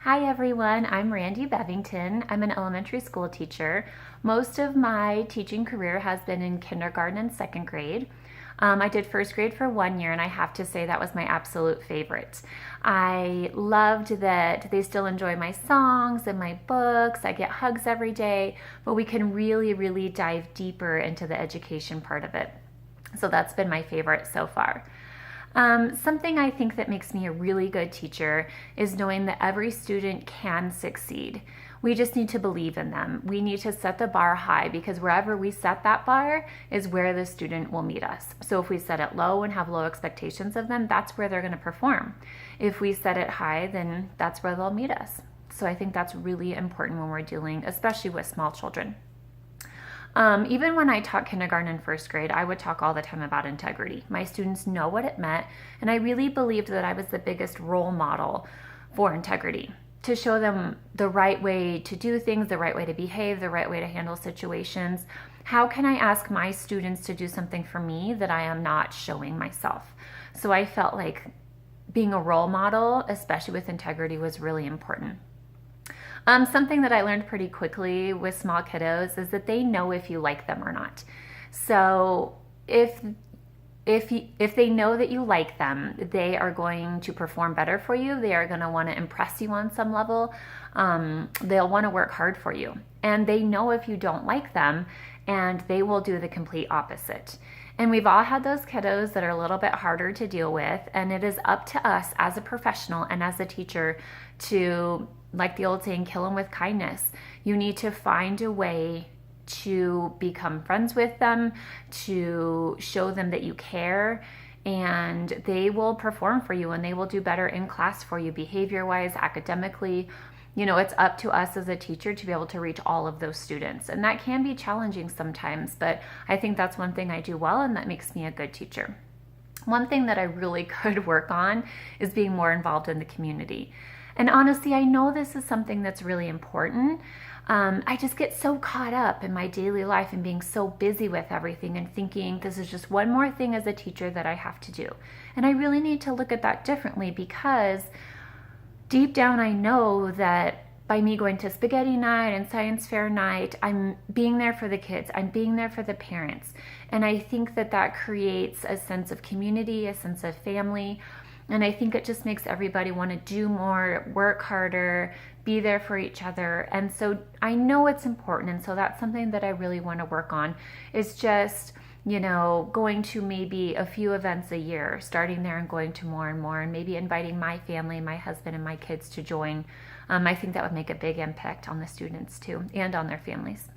Hi everyone, I'm Randy Bevington. I'm an elementary school teacher. Most of my teaching career has been in kindergarten and second grade. I did first grade for 1 year, and I have to say that was my absolute favorite. I loved that they still enjoy my songs and my books. I get hugs every day, but we can really dive deeper into the education part of it. So that's been my favorite so far. Something I think that makes me a really good teacher is knowing that every student can succeed. We just need to believe in them. We need to set the bar high because wherever we set that bar is where the student will meet us. So if we set it low and have low expectations of them, that's where they're going to perform. If we set it high, then that's where they'll meet us. So I think that's really important when we're dealing, especially with small children. Even when I taught kindergarten and first grade, I would talk all the time about integrity. My students know what it meant, and I really believed that I was the biggest role model for integrity, to show them the right way to do things, the right way to behave, the right way to handle situations. How can I ask my students to do something for me that I am not showing myself? So I felt like being a role model, especially with integrity, was really important. Something that I learned pretty quickly with small kiddos is that they know if you like them or not. So if they know that you like them, they are going to perform better for you. They are going to want to impress you on some level. They'll want to work hard for you. And they know if you don't like them, and they will do the complete opposite. And we've all had those kiddos that are a little bit harder to deal with, and it is up to us as a professional and as a teacher to, like the old saying, kill them with kindness. You need to find a way to become friends with them, to show them that you care, and they will perform for you and they will do better in class for you, behavior-wise, academically. You know, it's up to us as a teacher to be able to reach all of those students. And that can be challenging sometimes, but I think that's one thing I do well, and that makes me a good teacher. One thing that I really could work on is being more involved in the community. And honestly, I know this is something that's really important. I just get so caught up in my daily life and being so busy with everything and thinking this is just one more thing as a teacher that I have to do. And I really need to look at that differently, because deep down I know that by me going to spaghetti night and science fair night, I'm being there for the kids, I'm being there for the parents. And I think that that creates a sense of community, a sense of family. And I think it just makes everybody want to do more, work harder, be there for each other. And so I know it's important. And so that's something that I really want to work on, is just, you know, going to maybe a few events a year, starting there and going to more and more, and maybe inviting my family, my husband and my kids to join. I think that would make a big impact on the students too, and on their families.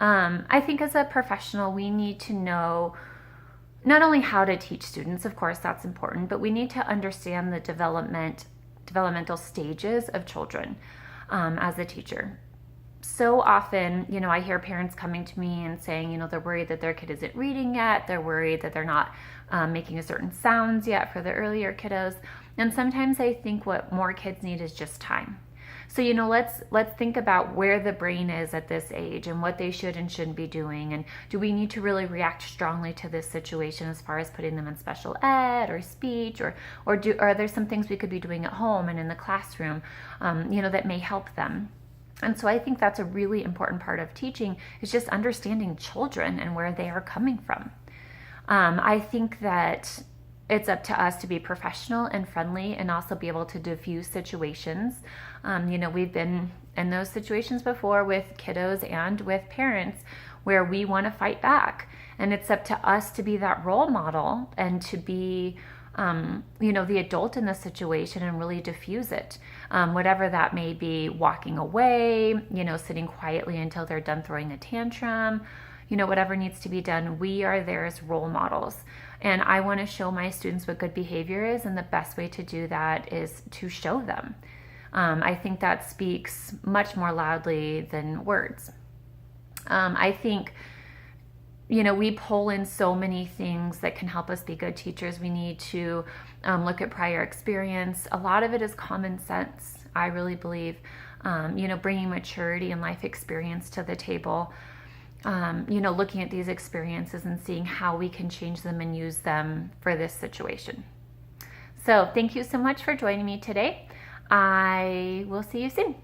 I think as a professional, we need to know not only how to teach students, of course that's important, but we need to understand the developmental stages of children as a teacher. So often, you know, I hear parents coming to me and saying, you know, they're worried that their kid isn't reading yet. They're worried that they're not making a certain sounds yet for the earlier kiddos. And sometimes I think what more kids need is just time. So, you know, let's think about where the brain is at this age and what they should and shouldn't be doing. And do we need to really react strongly to this situation as far as putting them in special ed or speech, or are there some things we could be doing at home and in the classroom, you know, that may help them? And so I think that's a really important part of teaching, is just understanding children and where they are coming from. I think that it's up to us to be professional and friendly and also be able to diffuse situations. You know, we've been in those situations before with kiddos and with parents where we want to fight back. And it's up to us to be that role model and to be, you know, the adult in the situation and really diffuse it. Whatever that may be, walking away, you know, sitting quietly until they're done throwing a tantrum, you know, whatever needs to be done, we are there as role models. And I want to show my students what good behavior is, and the best way to do that is to show them. I think that speaks much more loudly than words. I think, you know, we pull in so many things that can help us be good teachers. We need to look at prior experience. A lot of it is common sense, I really believe. You know, bringing maturity and life experience to the table. You know, looking at these experiences and seeing how we can change them and use them for this situation. So thank you so much for joining me today. I will see you soon.